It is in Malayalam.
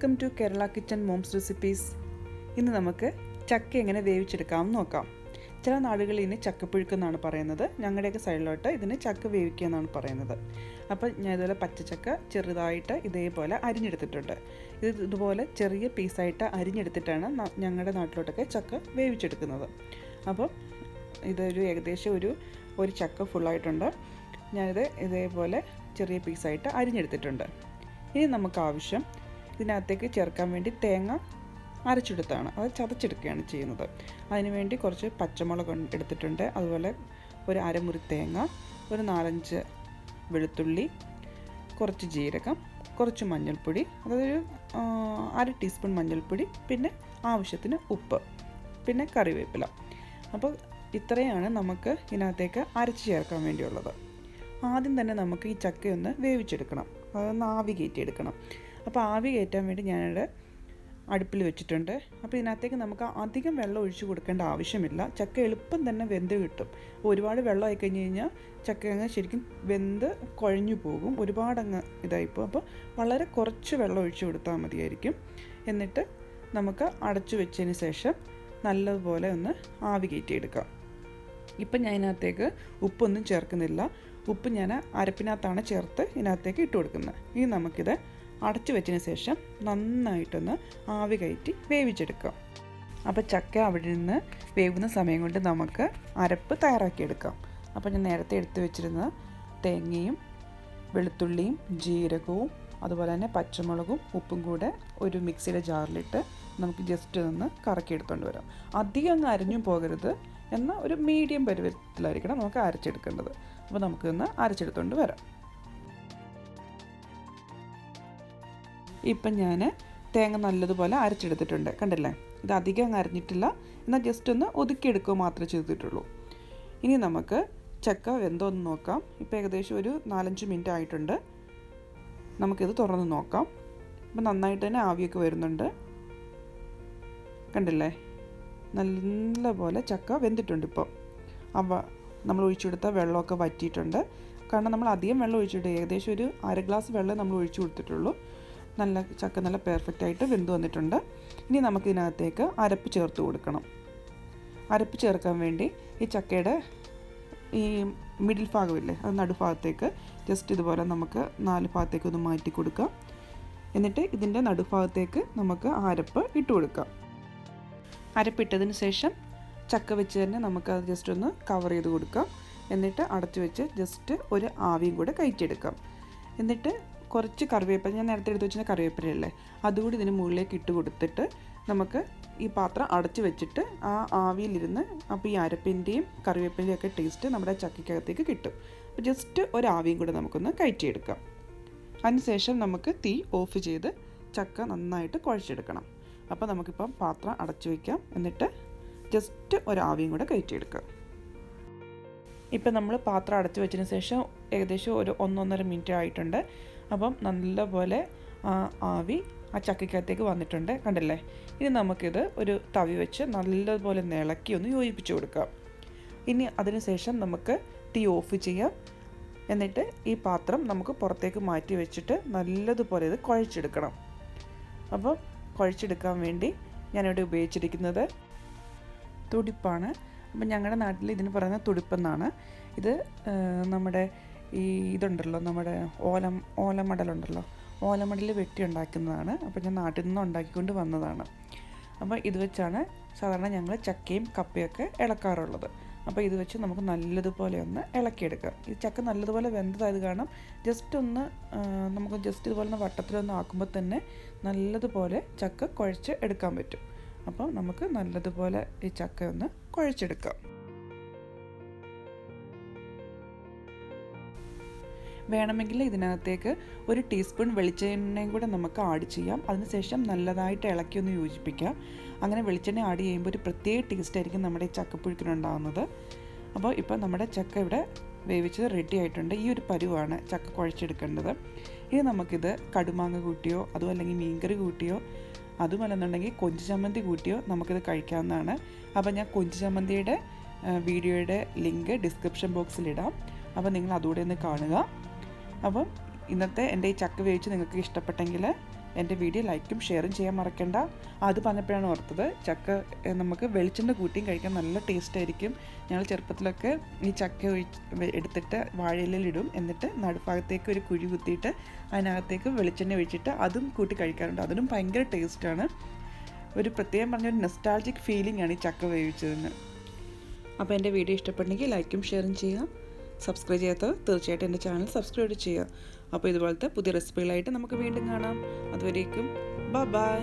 Welcome to Kerala kitchen moms recipes. ഇന്ന് നമുക്ക് ചക്ക എങ്ങനെ വേവിച്ചെടുക്കാമെന്ന് നോക്കാം. ചില നാടുകളിൽ ഇതിന് ചക്കപ്പുഴുക്കെന്നാണ് പറയുന്നത്. ഞങ്ങളുടെയൊക്കെ സൈഡിലോട്ട് ഇതിന് ചക്ക വേവിക്കുക എന്നാണ് പറയുന്നത്. അപ്പോൾ ഞാൻ ഇതുപോലെ പച്ചച്ചക്ക ചെറുതായിട്ട് ഇതേപോലെ അരിഞ്ഞെടുത്തിട്ടുണ്ട്. ഇതുപോലെ ചെറിയ പീസായിട്ട് അരിഞ്ഞെടുത്തിട്ടാണ് ഞങ്ങളുടെ നാട്ടിലോട്ടൊക്കെ ചക്ക വേവിച്ചെടുക്കുന്നത്. അപ്പോൾ ഇതൊരു ഏകദേശം ഒരു ചക്ക ഫുള്ളായിട്ടുണ്ട്. ഞാനിത് ഇതേപോലെ ചെറിയ പീസായിട്ട് അരിഞ്ഞെടുത്തിട്ടുണ്ട്. ഇനി നമുക്ക് ആവശ്യം ഇതിനകത്തേക്ക് ചേർക്കാൻ വേണ്ടി തേങ്ങ അരച്ചെടുത്താണ്, അത് ചതച്ചെടുക്കുകയാണ് ചെയ്യുന്നത്. അതിനുവേണ്ടി കുറച്ച് പച്ചമുളക് എടുത്തിട്ടുണ്ട്, അതുപോലെ ഒരു അരമുറി തേങ്ങ, ഒരു 4-5 വെളുത്തുള്ളി, കുറച്ച് ജീരകം, കുറച്ച് മഞ്ഞൾപ്പൊടി, അതൊരു 1/2 ടീസ്പൂൺ മഞ്ഞൾപ്പൊടി, പിന്നെ ആവശ്യത്തിന് ഉപ്പ്, പിന്നെ കറിവേപ്പില. അപ്പോൾ ഇത്രയാണ് നമുക്ക് ഇതിനകത്തേക്ക് അരച്ച് ചേർക്കാൻ വേണ്ടിയുള്ളത്. ആദ്യം തന്നെ നമുക്ക് ഈ ചക്കയൊന്ന് വേവിച്ചെടുക്കണം, അതൊന്ന് ആവി കയറ്റിയെടുക്കണം. അപ്പോൾ ആവി കയറ്റാൻ വേണ്ടി ഞാനിവിടെ അടുപ്പിൽ വെച്ചിട്ടുണ്ട്. അപ്പോൾ ഇതിനകത്തേക്ക് നമുക്ക് അധികം വെള്ളം ഒഴിച്ച് കൊടുക്കേണ്ട ആവശ്യമില്ല. ചക്ക എളുപ്പം തന്നെ വെന്ത് കിട്ടും. ഒരുപാട് വെള്ളം ആയി കഴിഞ്ഞ് കഴിഞ്ഞാൽ ചക്ക അങ്ങ് ശരിക്കും വെന്ത് കുഴഞ്ഞു പോകും, ഒരുപാടങ്ങ് ഇതായിപ്പോൾ. അപ്പോൾ വളരെ കുറച്ച് വെള്ളം ഒഴിച്ച് കൊടുത്താൽ മതിയായിരിക്കും. എന്നിട്ട് നമുക്ക് അടച്ചു വെച്ചതിന് ശേഷം നല്ലതുപോലെ ഒന്ന് ആവി കയറ്റിയെടുക്കാം. ഇപ്പം ഞാൻ ഇതിനകത്തേക്ക് ഉപ്പൊന്നും ചേർക്കുന്നില്ല. ഉപ്പ് ഞാൻ അരപ്പിനകത്താണ് ചേർത്ത് ഇതിനകത്തേക്ക് ഇട്ട് കൊടുക്കുന്നത്. ഇനി നമുക്കിത് അടച്ചു വെച്ചതിന് ശേഷം നന്നായിട്ടൊന്ന് ആവി കയറ്റി വേവിച്ചെടുക്കാം. അപ്പോൾ ചക്ക അവിടെ നിന്ന് വേവുന്ന സമയം കൊണ്ട് നമുക്ക് അരപ്പ് തയ്യാറാക്കിയെടുക്കാം. അപ്പോൾ ഞാൻ നേരത്തെ എടുത്ത് വെച്ചിരുന്ന തേങ്ങയും വെളുത്തുള്ളിയും ജീരകവും അതുപോലെ തന്നെ പച്ചമുളകും ഉപ്പും കൂടെ ഒരു മിക്സിയുടെ ജാറിലിട്ട് നമുക്ക് ജസ്റ്റ് ഒന്ന് കറക്കിയെടുത്തുകൊണ്ട് വരാം. അധികം അങ്ങ് അരഞ്ഞും പോകരുത്, എന്നാൽ ഒരു മീഡിയം പരുവത്തിലായിരിക്കണം നമുക്ക് അരച്ചെടുക്കേണ്ടത്. അപ്പോൾ നമുക്കൊന്ന് അരച്ചെടുത്തുകൊണ്ട് വരാം. ഇപ്പം ഞാൻ തേങ്ങ നല്ലതുപോലെ അരച്ചെടുത്തിട്ടുണ്ട്, കണ്ടില്ലേ? ഇത് അധികം അങ്ങ് അരഞ്ഞിട്ടില്ല, എന്നാൽ ജസ്റ്റ് ഒന്ന് ഒതുക്കിയെടുക്കുക മാത്രമേ ചെയ്തിട്ടുള്ളൂ. ഇനി നമുക്ക് ചക്ക വെന്തോന്ന് നോക്കാം. ഇപ്പോൾ ഏകദേശം ഒരു 4-5 മിനിറ്റ് ആയിട്ടുണ്ട്. നമുക്കിത് തുറന്ന് നോക്കാം. ഇപ്പം നന്നായിട്ട് തന്നെ ആവിയൊക്കെ വരുന്നുണ്ട്, കണ്ടില്ലേ? നല്ലപോലെ ചക്ക വെന്തിട്ടുണ്ട്. ഇപ്പോൾ നമ്മൾ ഒഴിച്ചു കൊടുത്ത വെള്ളമൊക്കെ വറ്റിയിട്ടുണ്ട്. കാരണം നമ്മൾ അധികം വെള്ളം ഒഴിച്ചിട്ട് ഏകദേശം ഒരു 1/2 ഗ്ലാസ് വെള്ളം നമ്മൾ ഒഴിച്ചു കൊടുത്തിട്ടുള്ളൂ. ചക്ക നല്ല പെർഫെക്റ്റായിട്ട് വെന്ത് വന്നിട്ടുണ്ട്. ഇനി നമുക്കിതിനകത്തേക്ക് അരപ്പ് ചേർത്ത് കൊടുക്കണം. അരപ്പ് ചേർക്കാൻ വേണ്ടി ഈ ചക്കയുടെ ഈ മിഡിൽ ഭാഗമില്ലേ, അത് നടുഭാഗത്തേക്ക് ജസ്റ്റ് ഇതുപോലെ നമുക്ക് 4 ഭാഗത്തേക്ക് ഒന്ന് മാറ്റി കൊടുക്കാം. എന്നിട്ട് ഇതിൻ്റെ നടുഭാഗത്തേക്ക് നമുക്ക് അരപ്പ് ഇട്ട് കൊടുക്കാം. അരപ്പിട്ടതിന് ശേഷം ചക്ക വെച്ച് തന്നെ നമുക്കത് ജസ്റ്റ് ഒന്ന് കവർ ചെയ്ത് കൊടുക്കാം. എന്നിട്ട് അടച്ചു വെച്ച് ജസ്റ്റ് ഒരു ആവിയും കൂടെ കയറ്റിയെടുക്കാം. എന്നിട്ട് കുറച്ച് കറിവേപ്പില, ഞാൻ നേരത്തെ എടുത്ത് വെച്ചിരുന്ന കറിവേപ്പിലയല്ലേ, അതുകൂടി ഇതിന് മുകളിലേക്ക് ഇട്ട് കൊടുത്തിട്ട് നമുക്ക് ഈ പാത്രം അടച്ചു വെച്ചിട്ട് ആ ആവിയിലിരുന്ന് അപ്പോൾ ഈ അരപ്പിൻ്റെയും കറിവേപ്പിൻ്റെയും ഒക്കെ ടേസ്റ്റ് നമ്മുടെ ചക്കയ്ക്കകത്തേക്ക് കിട്ടും. അപ്പോൾ ജസ്റ്റ് ഒരു ആവിയും കൂടെ നമുക്കൊന്ന് കയറ്റിയെടുക്കാം. അതിനുശേഷം നമുക്ക് തീ ഓഫ് ചെയ്ത് ചക്ക നന്നായിട്ട് കുഴച്ചെടുക്കണം. അപ്പോൾ നമുക്കിപ്പം പാത്രം അടച്ചു വയ്ക്കാം. എന്നിട്ട് ജസ്റ്റ് ഒരു ആവിയും കൂടെ കയറ്റിയെടുക്കാം. ഇപ്പം നമ്മൾ പാത്രം അടച്ചു വെച്ചതിന് ശേഷം ഏകദേശം ഒരു 1-1.5 മിനിറ്റ് ആയിട്ടുണ്ട്. അപ്പം നല്ലപോലെ ആവി ആ ചക്കയ്ക്കകത്തേക്ക് വന്നിട്ടുണ്ട്, കണ്ടില്ലേ? ഇനി നമുക്കിത് ഒരു തവി വെച്ച് നല്ലതുപോലെ ഇളക്കി ഒന്ന് യോജിപ്പിച്ച് കൊടുക്കാം. ഇനി അതിന് ശേഷം നമുക്ക് തീ ഓഫ് ചെയ്യാം. എന്നിട്ട് ഈ പാത്രം നമുക്ക് പുറത്തേക്ക് മാറ്റി വെച്ചിട്ട് നല്ലതുപോലെ ഇത് കുഴച്ചെടുക്കണം. അപ്പം കുഴച്ചെടുക്കാൻ വേണ്ടി ഞാനിവിടെ ഉപയോഗിച്ചിരിക്കുന്നത് തുടിപ്പാണ്. അപ്പം ഞങ്ങളുടെ നാട്ടിൽ ഇതിന് പറയുന്നത് തുടിപ്പെന്നാണ്. ഇത് നമ്മുടെ ഇതുണ്ടല്ലോ, നമ്മുടെ ഓലമടലുണ്ടല്ലോ, ഓലമടൽ വെട്ടി ഉണ്ടാക്കുന്നതാണ്. അപ്പോൾ ഞാൻ നാട്ടിൽ നിന്ന് ഉണ്ടാക്കിക്കൊണ്ട് വന്നതാണ്. അപ്പോൾ ഇത് വെച്ചാണ് സാധാരണ ഞങ്ങൾ ചക്കയും കപ്പയൊക്കെ ഇളക്കാറുള്ളത്. അപ്പോൾ ഇത് വെച്ച് നമുക്ക് നല്ലതുപോലെ ഒന്ന് ഇളക്കിയെടുക്കാം. ഈ ചക്ക നല്ലതുപോലെ വെന്തതായത് കാരണം നമുക്ക് ജസ്റ്റ് ഇതുപോലെ വട്ടത്തിലൊന്ന് ആക്കുമ്പോൾ തന്നെ നല്ലതുപോലെ ചക്ക കുഴച്ച് എടുക്കാൻ പറ്റും. അപ്പം നമുക്ക് നല്ലതുപോലെ ഈ ചക്ക ഒന്ന് കുഴച്ചെടുക്കാം. വേണമെങ്കിൽ ഇതിനകത്തേക്ക് 1 ടീസ്പൂൺ വെളിച്ചെണ്ണയും കൂടെ നമുക്ക് ആഡ് ചെയ്യാം. അതിനുശേഷം നല്ലതായിട്ട് ഇളക്കി ഒന്ന് യോജിപ്പിക്കാം. അങ്ങനെ വെളിച്ചെണ്ണ ആഡ് ചെയ്യുമ്പോൾ ഒരു പ്രത്യേക ടേസ്റ്റ് ആയിരിക്കും നമ്മുടെ ഈ ചക്കപ്പുഴുക്കിനുണ്ടാകുന്നത്. അപ്പോൾ ഇപ്പോൾ നമ്മുടെ ചക്ക ഇവിടെ വേവിച്ചത് റെഡി ആയിട്ടുണ്ട്. ഈ ഒരു പരുവാണ് ചക്ക കുഴച്ചെടുക്കേണ്ടത്. ഇനി നമുക്കിത് കടുമാങ്ങ കൂട്ടിയോ അതും അല്ലെങ്കിൽ മീൻകറി കൂട്ടിയോ അതുമല്ലെന്നുണ്ടെങ്കിൽ കൊഞ്ച് ചമ്മന്തി കൂട്ടിയോ നമുക്കിത് കഴിക്കാവുന്നതാണ്. അപ്പോൾ ഞാൻ കൊഞ്ച് ചമ്മന്തിയുടെ വീഡിയോയുടെ ലിങ്ക് ഡിസ്ക്രിപ്ഷൻ ബോക്സിലിടാം. അപ്പോൾ നിങ്ങൾ അതുകൂടെ ഒന്ന് കാണുക. അപ്പം ഇന്നത്തെ എൻ്റെ ഈ ചക്ക വേവിച്ച് നിങ്ങൾക്ക് ഇഷ്ടപ്പെട്ടെങ്കിൽ എൻ്റെ വീഡിയോ ലൈക്കും ഷെയറും ചെയ്യാൻ മറക്കണ്ട. അത് പറഞ്ഞപ്പോഴാണ് ഓർത്തത്, ചക്ക നമുക്ക് വെളിച്ചെണ്ണ കൂട്ടിയും കഴിക്കാൻ നല്ല ടേസ്റ്റ് ആയിരിക്കും. ഞങ്ങൾ ചെറുപ്പത്തിലൊക്കെ ഈ ചക്ക എടുത്തിട്ട് വാഴയിലിടും, എന്നിട്ട് നടുഭാഗത്തേക്ക് ഒരു കുഴി കുത്തിയിട്ട് അതിനകത്തേക്ക് വെളിച്ചെണ്ണ ഒഴിച്ചിട്ട് അതും കൂട്ടി കഴിക്കാറുണ്ട്. അതിനും ഭയങ്കര ടേസ്റ്റാണ്. ഒരു പ്രത്യേകം പറഞ്ഞൊരു നെസ്റ്റാൾജിക് ഫീലിംഗ് ആണ് ഈ ചക്ക വേവിച്ചതിന്. അപ്പോൾ എൻ്റെ വീഡിയോ ഇഷ്ടപ്പെട്ടെങ്കിൽ ലൈക്കും ഷെയറും ചെയ്യുക. സബ്സ്ക്രൈബ് ചെയ്യാത്തവർ തീർച്ചയായിട്ടും എൻ്റെ ചാനൽ സബ്സ്ക്രൈബ് ചെയ്യുക. അപ്പോൾ ഇതുപോലത്തെ പുതിയ റെസിപ്പികളായിട്ട് നമുക്ക് വീണ്ടും കാണാം. അതുവരേക്കും ബൈ.